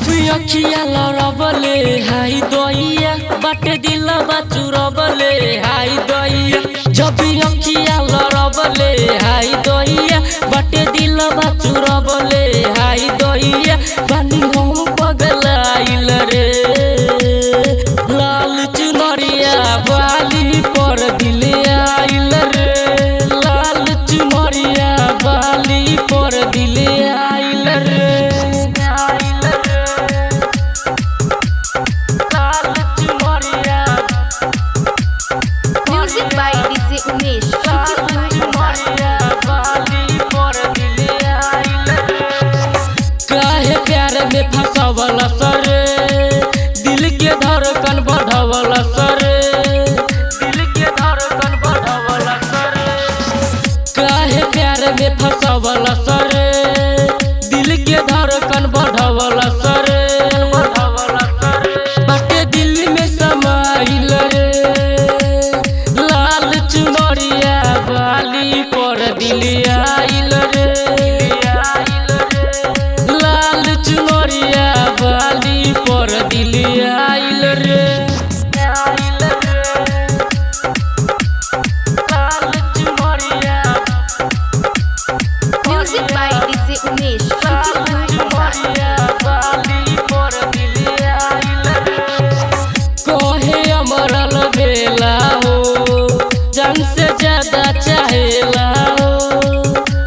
अखिया लड़बले हाई दइया बाटे दिलवा चुरबले हाई दइया जब अखिया लड़बले हाई दइया बाटे दिलवा चुरबले हाई दइया बानी हम पगलाइल रे लाल चुनरिया बाली पर दिल आइल रे लाल चुनरिया बाली पर दिल आइल रे में फंसावला सरे दिल के धड़कन बढ़ावला सरे दिल के धड़कन बढ़ावला सरे काहे प्यार में फंसावला सरे दिल के धड़कन बढ़ावला सरे बाटे दिल में समाइल रे लाल चुनरिया बाली पर दिल आइल रे बाली पर दिल आइल रे म्यूजिक बाय डीजे उमेश बाली पर दिल आइल रे कहे अमरल बेला हो जान से ज्यादा चाहेला हो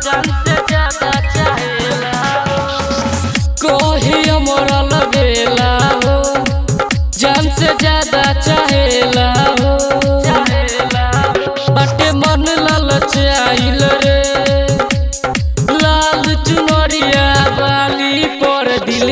जान से ज्यादा चाहेला कहे अमरल बेला हो जान से ज्यादा चाहेला हो बाटे मन ललचाइल रे लाल चुनरिया बाली पर दिल